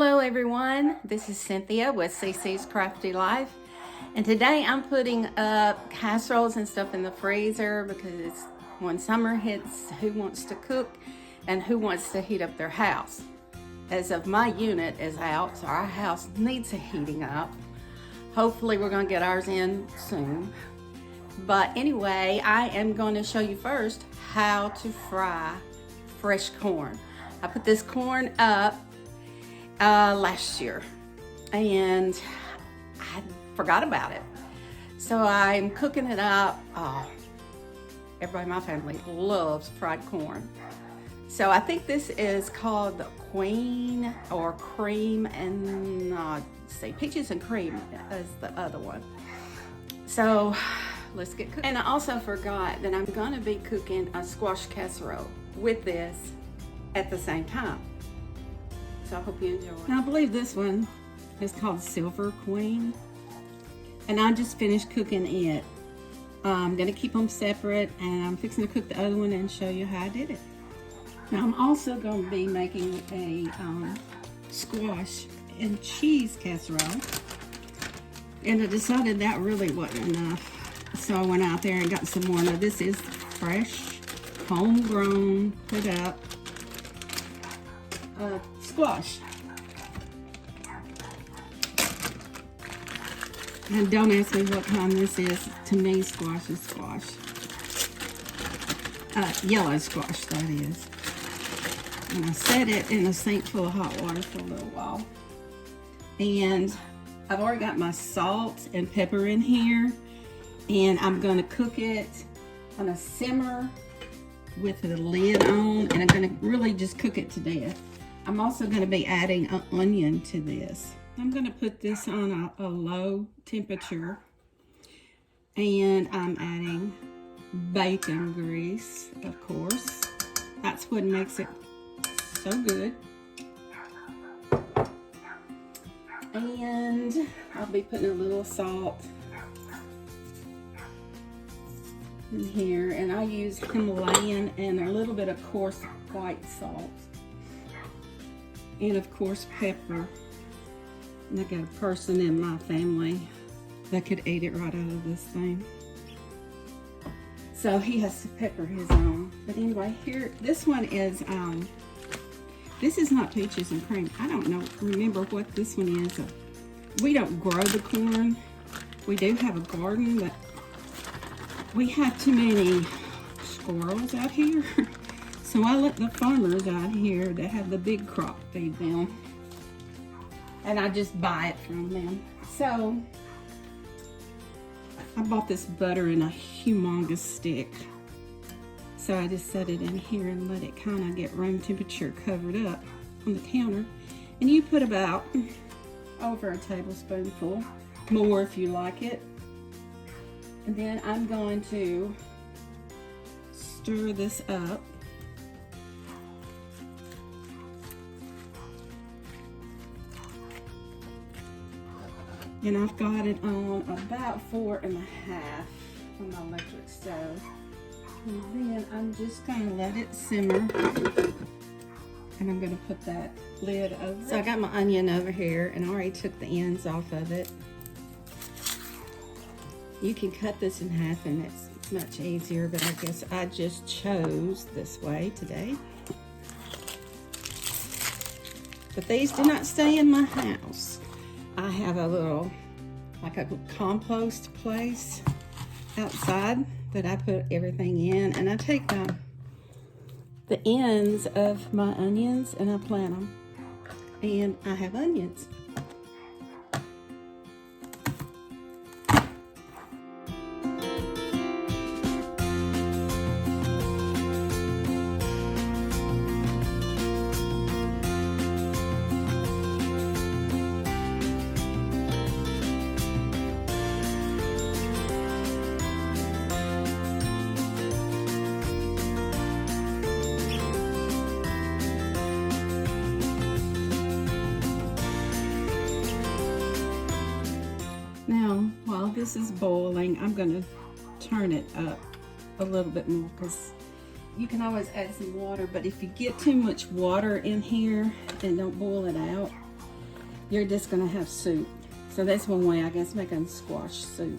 Hello everyone, this is Cynthia with CC's Crafty Life, and today I'm putting up casseroles and stuff in the freezer because when summer hits, who wants to cook and who wants to heat up their house? As of my unit is out, so our house needs a heating up. Hopefully we're going to get ours in soon. But anyway, I am going to show you first how to fry fresh corn. I put this corn up last year and I forgot about it. So I'm cooking it up. Everybody in my family loves fried corn. So I think this is called the Queen or Cream and say Peaches and Cream is the other one. So let's get cooking. And I also forgot that I'm gonna be cooking a squash casserole with this at the same time. So I hope you enjoy. Now I believe this one is called Silver Queen. And I just finished cooking it. I'm gonna keep them separate and I'm fixing to cook the other one and show you how I did it. Now I'm also gonna be making a squash and cheese casserole. And I decided that really wasn't enough. So I went out there and got some more. Now this is fresh, homegrown, put up squash. And don't ask me what kind this is. To me, squash is squash. Yellow squash, that is. And I set it in a sink full of hot water for a little while. And I've already got my salt and pepper in here. And I'm going to cook it on a simmer with the lid on. And I'm going to really just cook it to death. I'm also going to be adding an onion to this. I'm going to put this on a low temperature. And I'm adding bacon grease, of course. That's what makes it so good. And I'll be putting a little salt in here. And I use Himalayan and a little bit of coarse white salt. And of course pepper. And I got a person in my family that could eat it right out of this thing. So he has to pepper his own. But anyway, here, this one is, this is not peaches and cream. I don't remember what this one is. We don't grow the corn. We do have a garden, but we have too many squirrels out here. So I let the farmers out here that have the big crop feed them. And I just buy it from them. So I bought this butter in a humongous stick. So I just set it in here and let it kind of get room temperature covered up on the counter. And you put about over a tablespoonful, more if you like it. And then I'm going to stir this up. And I've got it on about 4.5 on my electric stove. And then I'm just gonna let it simmer. And I'm gonna put that lid over. So I got my onion over here and I already took the ends off of it. You can cut this in half and it's much easier, but I guess I just chose this way today. But these do not stay in my house. I have a little, like a compost place outside that I put everything in, and I take the ends of my onions and I plant them, and I have onions. Now, while this is boiling, I'm going to turn it up a little bit more because you can always add some water, but if you get too much water in here and don't boil it out, you're just gonna have soup. So that's one way, I guess, making squash soup.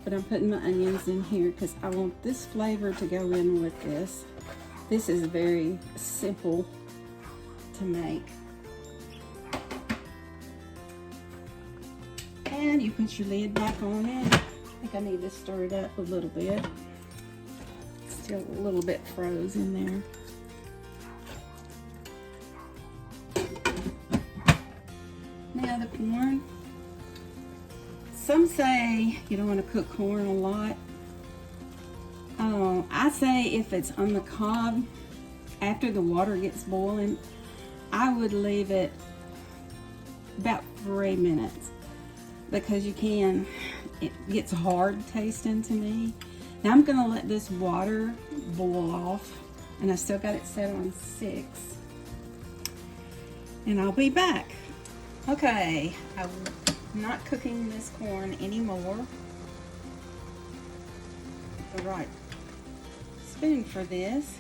But I'm putting my onions in here because I want this flavor to go in with this. This is very simple to make. And you put your lid back on it. I think I need to stir it up a little bit. Still a little bit froze in there. Now the corn. Some say you don't want to cook corn a lot. I say if it's on the cob, after the water gets boiling, I would leave it about 3 minutes because it gets hard tasting to me. Now I'm gonna let this water boil off, and I still got it set on 6. And I'll be back. Okay, I'm not cooking this corn anymore. The right spoon for this.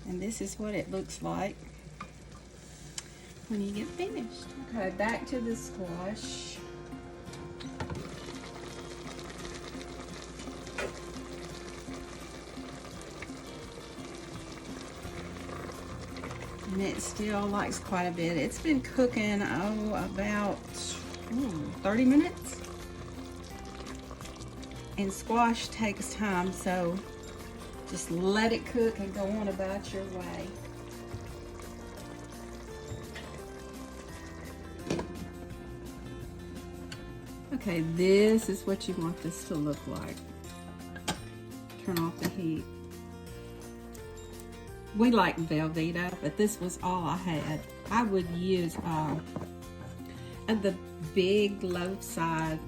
And this is what it looks like when you get finished. Okay, back to the squash. And it still likes quite a bit. It's been cooking, about 30 minutes. And squash takes time, so just let it cook and go on about your way. Okay, this is what you want this to look like. Turn off the heat. We like Velveeta, but this was all I had. I would use the big loaf size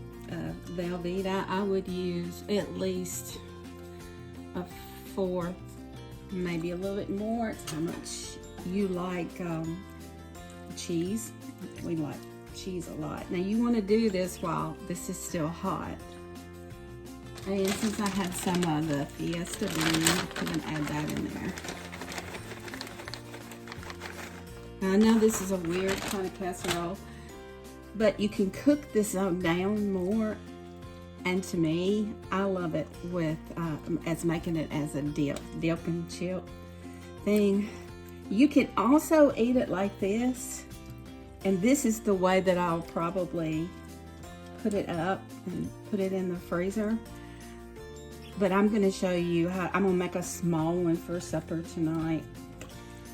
Velveeta. I would use at least a 4, maybe a little bit more. It's how much you like cheese. We like cheese a lot. Now you want to do this while this is still hot. And since I had some of the Fiesta bean, I'm going to add that in there. Now, I know this is a weird kind of casserole, but you can cook this down more. And to me, I love it with as making it as a dip and chip thing. You can also eat it like this, and this is the way that I'll probably put it up and put it in the freezer. But I'm going to show you how I'm going to make a small one for supper tonight.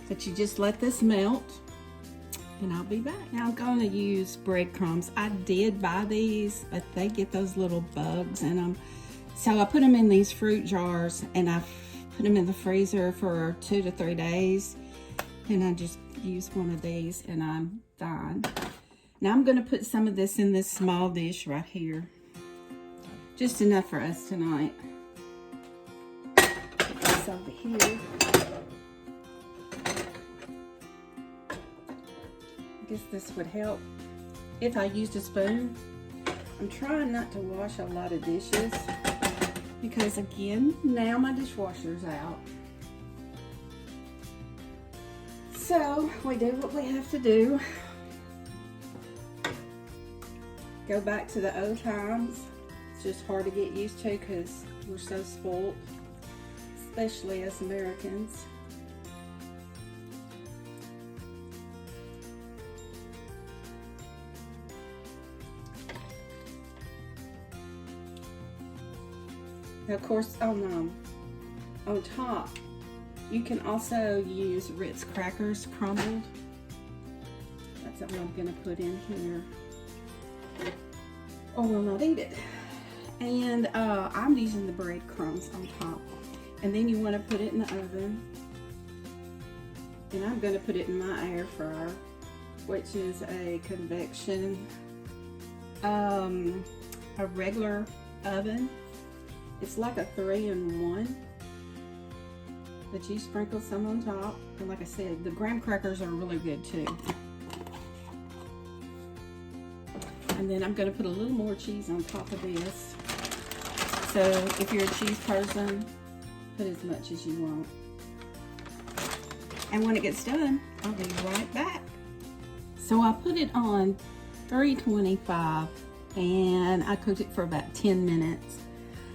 But you just let this melt, and I'll be back. Now I'm going to use breadcrumbs. I did buy these, but they get those little bugs in them. So I put them in these fruit jars, and I put them in the freezer for 2 to 3 days. And I just use one of these, and I'm done. Now I'm going to put some of this in this small dish right here. Just enough for us tonight. Put this over here. I guess this would help if I used a spoon. I'm trying not to wash a lot of dishes because, again, now my dishwasher's out. So we do what we have to do. Go back to the old times. It's just hard to get used to because we're so spoiled, especially as Americans. Now, of course, on top, you can also use Ritz crackers crumbled. That's what I'm going to put in here. Or will not eat it. And I'm using the breadcrumbs on top. And then you want to put it in the oven. And I'm going to put it in my air fryer, which is a convection, a regular oven. It's like a 3-in-1. But you sprinkle some on top. And like I said, the graham crackers are really good too. And then I'm going to put a little more cheese on top of this. So if you're a cheese person, put as much as you want. And when it gets done, I'll be right back. So I put it on 325 and I cooked it for about 10 minutes.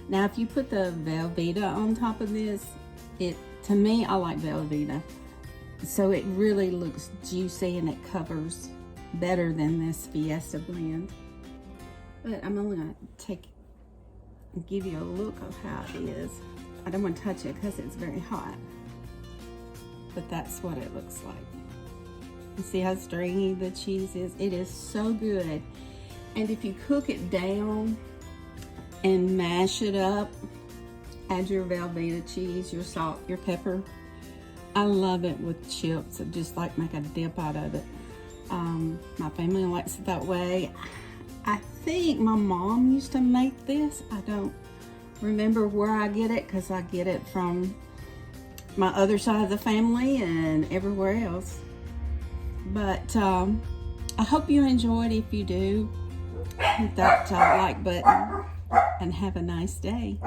Now if you put the Velveeta on top of this, to me, I like Velveeta. So it really looks juicy and it covers better than this Fiesta blend. But I'm only gonna give you a look of how it is. I don't want to touch it because it's very hot. But that's what it looks like. You see how stringy the cheese is? It is so good. And if you cook it down and mash it up, add your Velveeta cheese, your salt, your pepper. I love it with chips. I just like make a dip out of it. My family likes it that way. I think my mom used to make this. I don't remember where I get it because I get it from my other side of the family and everywhere else. But I hope you enjoyed. If you do, hit that like button and have a nice day.